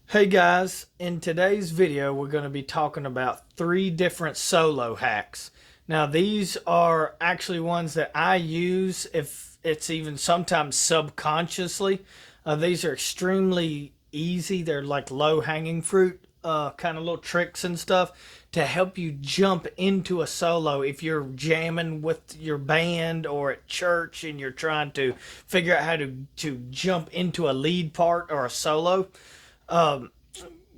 Hey guys, in today's video we're going to be talking about 3 different solo hacks. Now these are actually ones that I use if it's even sometimes subconsciously. These are extremely easy. They're like low hanging fruit kind of little tricks and stuff to help you jump into a solo if you're jamming with your band or at church and you're trying to figure out how to jump into a lead part or a solo. um,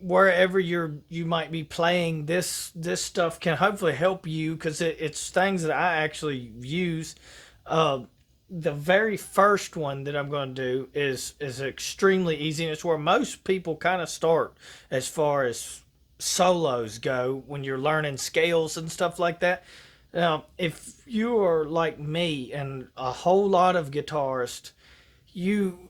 Wherever you might be playing, this stuff can hopefully help you because it's things that I actually use. Uh, the very first one that I'm going to do is extremely easy, and it's where most people kind of start as far as solos go when you're learning scales and stuff like that. Now, if you are like me and a whole lot of guitarists, you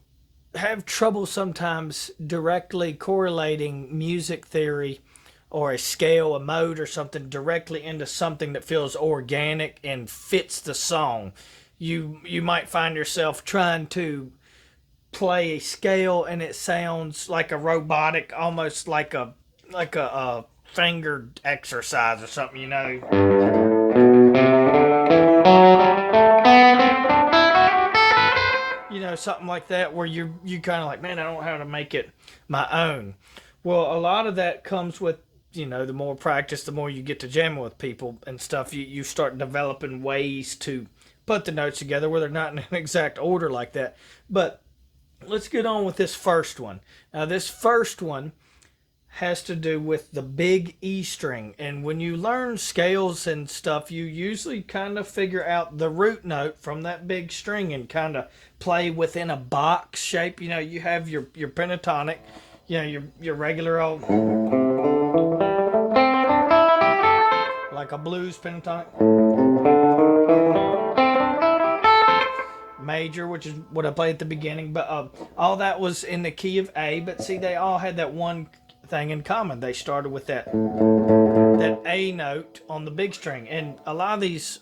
have trouble sometimes directly correlating music theory or a scale, a mode, or something directly into something that feels organic and fits the song. You might find yourself trying to play a scale and it sounds like a robotic, almost like a fingered exercise or something. Something like that where you kind of like, man, I don't know how to make it my own. Well, a lot of that comes with the more practice, the more you get to jamming with people and stuff. You start developing ways to put the notes together where they're not in an exact order like that. But let's get on with this first one. Now, this first one has to do with the big E string. And when you learn scales and stuff, you usually kind of figure out the root note from that big string and kind of play within a box shape. You have your pentatonic, your regular old, like a blues pentatonic, major, which is what I played at the beginning. But all that was in the key of A. But see, they all had that one thing in common. They started with that A note on the big string, and a lot of these.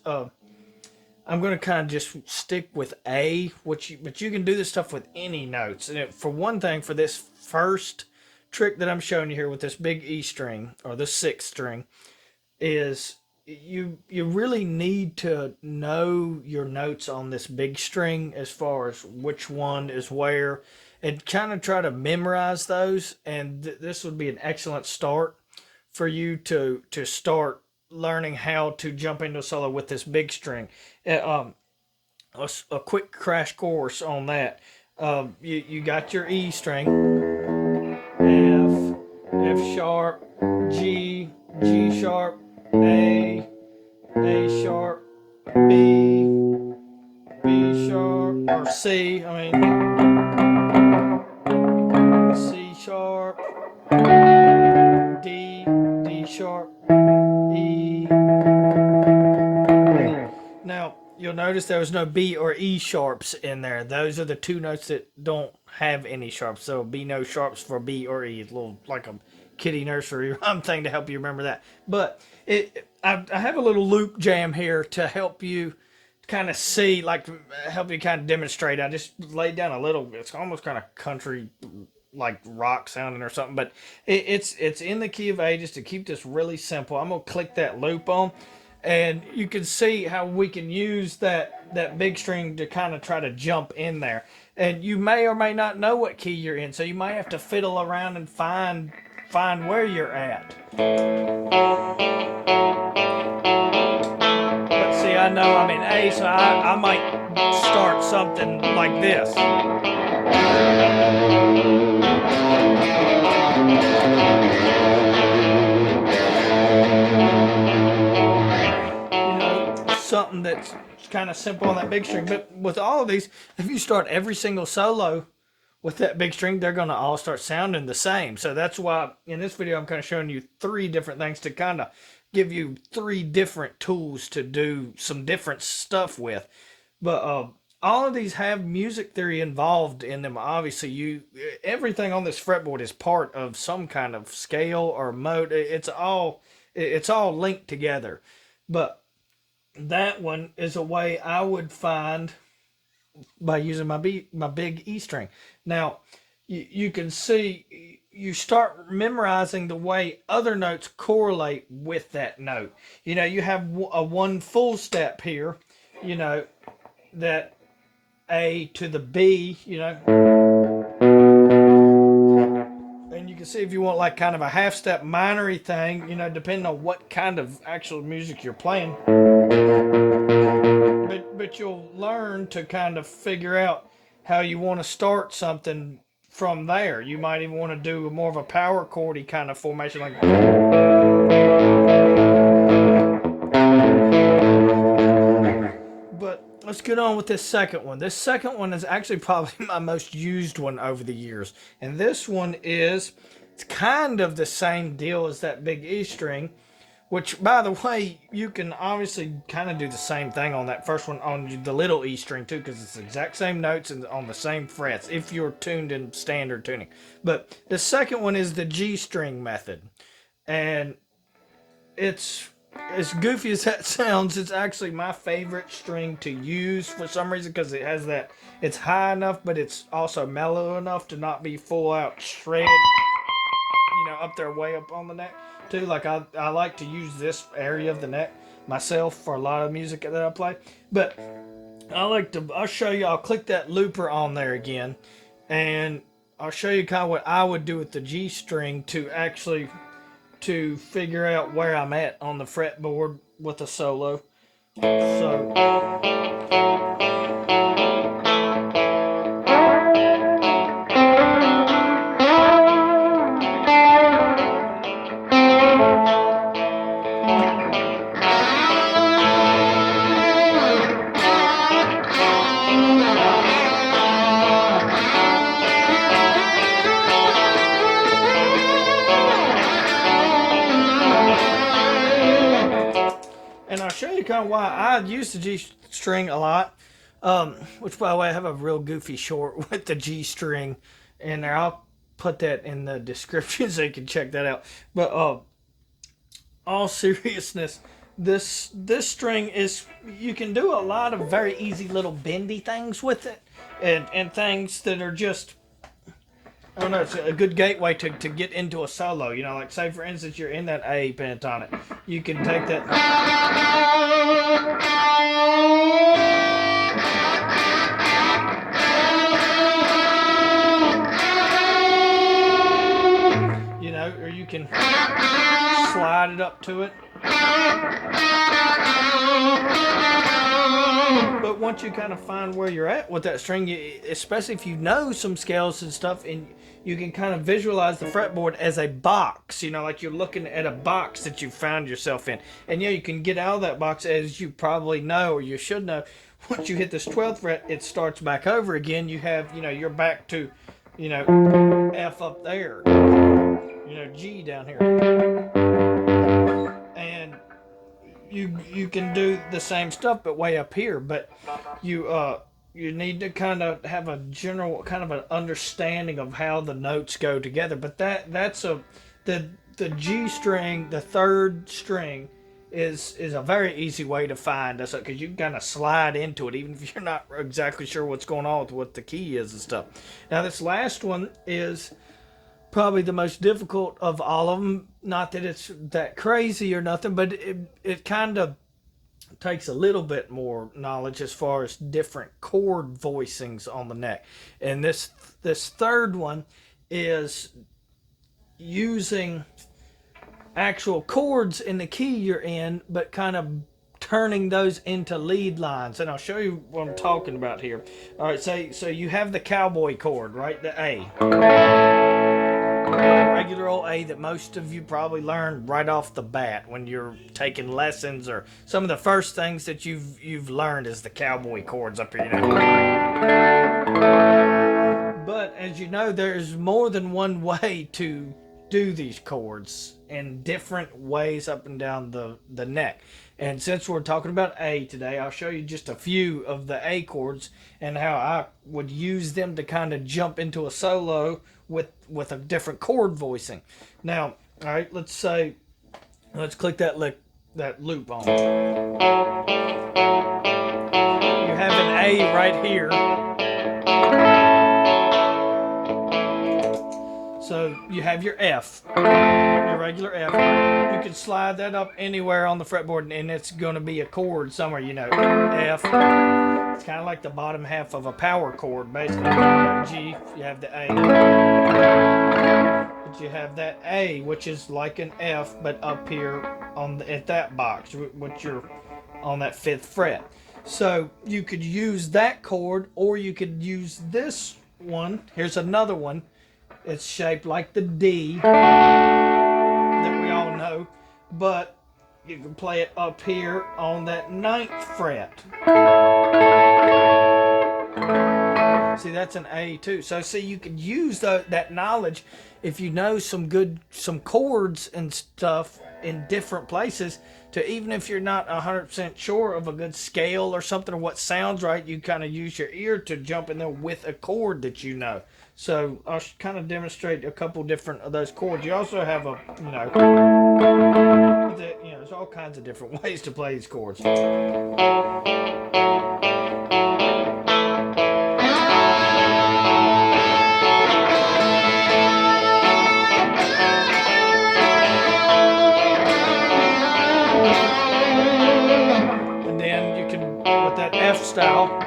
I'm going to kind of just stick with A, but you can do this stuff with any notes. And for one thing, for this first trick that I'm showing you here with this big E string or the sixth string, is you really need to know your notes on this big string as far as which one is where, and kind of try to memorize those. And this would be an excellent start for you to start learning how to jump into a solo with this big string. A quick crash course on that. You got your E string, F, F sharp, G, G sharp, A sharp, B, B sharp, or C. I mean C sharp, D, D sharp, E. Now, you'll notice there was no B or E sharps in there. Those are the two notes that don't have any sharps. So be no sharps for B or E. It's a little like a kitty nursery rhyme thing to help you remember that. But I have a little loop jam here to help you kind of see, like help you kind of demonstrate. I just laid down a little. It's almost kind of country like rock sounding or something, but it's in the key of A just to keep this really simple. I'm gonna click that loop on, and you can see how we can use that big string to kind of try to jump in there. And you may or may not know what key you're in, so you might have to fiddle around and find where you're at. But see, I know I'm in A, so I might start something like this. Something that's kind of simple on that big string. But with all of these, if you start every single solo with that big string, they're going to all start sounding the same. So that's why in this video, I'm kind of showing you 3 different things to kind of give you 3 different tools to do some different stuff with. But all of these have music theory involved in them. Obviously, everything on this fretboard is part of some kind of scale or mode. It's all linked together. But that one is a way I would find by using my big E string. Now, you can see you start memorizing the way other notes correlate with that note. You know, you have a one full step here, you know, that A to the B, you know, and you can see if you want like kind of a half step minory thing, you know, depending on what kind of actual music you're playing. But you'll learn to kind of figure out how you want to start something from there. You might even want to do more of a power chordy kind of formation, like. But let's get on with this second one. This second one is actually probably my most used one over the years, and this one is, it's kind of the same deal as that big E string, which, by the way, you can obviously kind of do the same thing on that first one on the little E string too, because it's the exact same notes and on the same frets if you're tuned in standard tuning. But the second one is the G string method, and it's, as goofy as that sounds, it's actually my favorite string to use for some reason, because it has that, it's high enough, but it's also mellow enough to not be full out shred, you know, up there way up on the neck too. Like I like to use this area of the neck myself for a lot of music that I play. But I'll show you, I'll click that looper on there again, and I'll show you kind of what I would do with the G string to actually to figure out where I'm at on the fretboard with a solo. So and I'll show you kind of why I use the G string a lot. Which, by the way, I have a real goofy short with the G string in there. I'll put that in the description so you can check that out. But all seriousness, this string is, you can do a lot of very easy little bendy things with it, and things that are just, I don't know, it's a good gateway to get into a solo. You know, like say for instance you're in that A pentatonic, you can take that, you know, or you can slide it up to it. But once you kind of find where you're at with that string, especially if you know some scales and stuff, and you can kind of visualize the fretboard as a box, you know, like you're looking at a box that you found yourself in. And yeah, you can get out of that box, as you probably know, or you should know, once you hit this 12th fret, it starts back over again. You have, you know, you're back to, you know, F up there, you know, G down here. And you can do the same stuff but way up here, but you need to kind of have a general kind of an understanding of how the notes go together. But that's the G string, the third string, is a very easy way to find us, because you can kind of slide into it even if you're not exactly sure what's going on with what the key is and stuff. Now this last one is probably the most difficult of all of them. Not that it's that crazy or nothing, but it kind of takes a little bit more knowledge as far as different chord voicings on the neck. And this third one is using actual chords in the key you're in, but kind of turning those into lead lines. And I'll show you what I'm talking about here. All right, so you have the cowboy chord, right? The A. Regular old A that most of you probably learned right off the bat when you're taking lessons, or some of the first things that you've learned is the cowboy chords up here. You know? But as you know, there's more than one way to do these chords in different ways up and down the neck. And since we're talking about A today, I'll show you just a few of the A chords and how I would use them to kind of jump into a solo with a different chord voicing. Now, all right, let's click that loop on. You have an A right here. So you have your F, your regular F. You can slide that up anywhere on the fretboard and it's going to be a chord somewhere, you know. F. It's kind of like the bottom half of a power chord, basically. G, you have the A. But you have that A, which is like an F, but up here on at that box, which you're on that 5th fret. So you could use that chord, or you could use this one. Here's another one. It's shaped like the D that we all know, but you can play it up here on that 9th fret. See, that's an A too. So see, you can use that knowledge if you know some chords and stuff in different places, to even if you're not 100% sure of a good scale or something or what sounds right, you kind of use your ear to jump in there with a chord that you know. So I'll kind of demonstrate a couple different of those chords. You also have a, there's all kinds of different ways to play these chords. And then you can, with that F style,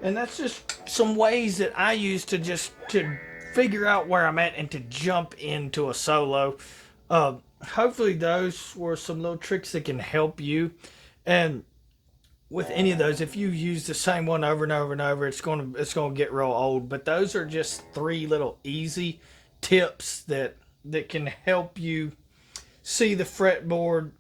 and that's just some ways that I use to figure out where I'm at and to jump into a solo. Hopefully those were some little tricks that can help you. And with any of those, if you use the same one over and over and over, it's gonna get real old. But those are just 3 little easy tips that can help you see the fretboard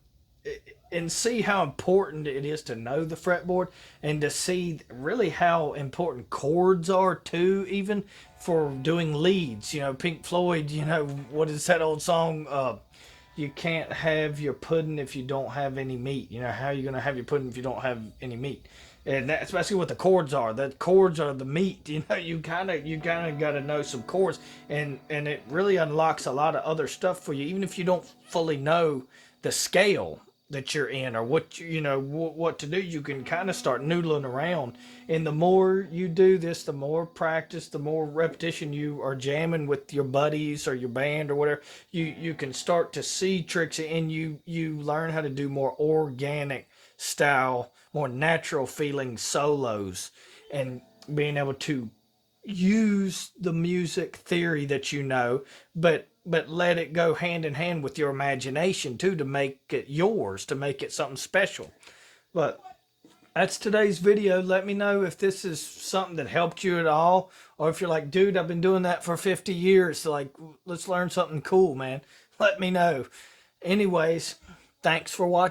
and see how important it is to know the fretboard, and to see really how important chords are too, even for doing leads. You know, Pink Floyd, what is that old song? You can't have your pudding if you don't have any meat. How are you going to have your pudding if you don't have any meat? And that's basically what the chords are. The chords are the meat. You kind of got to know some chords, and it really unlocks a lot of other stuff for you, even if you don't fully know the scale that you're in, or what what to do. You can kind of start noodling around, and the more you do this, the more practice, the more repetition you are jamming with your buddies or your band or whatever, you can start to see tricks, and you learn how to do more organic style, more natural feeling solos, and being able to use the music theory that but let it go hand in hand with your imagination too, to make it yours, to make it something special. But that's today's video. Let me know if this is something that helped you at all, or if you're like, dude, I've been doing that for 50 years. Like, let's learn something cool, man. Let me know. Anyways, thanks for watching.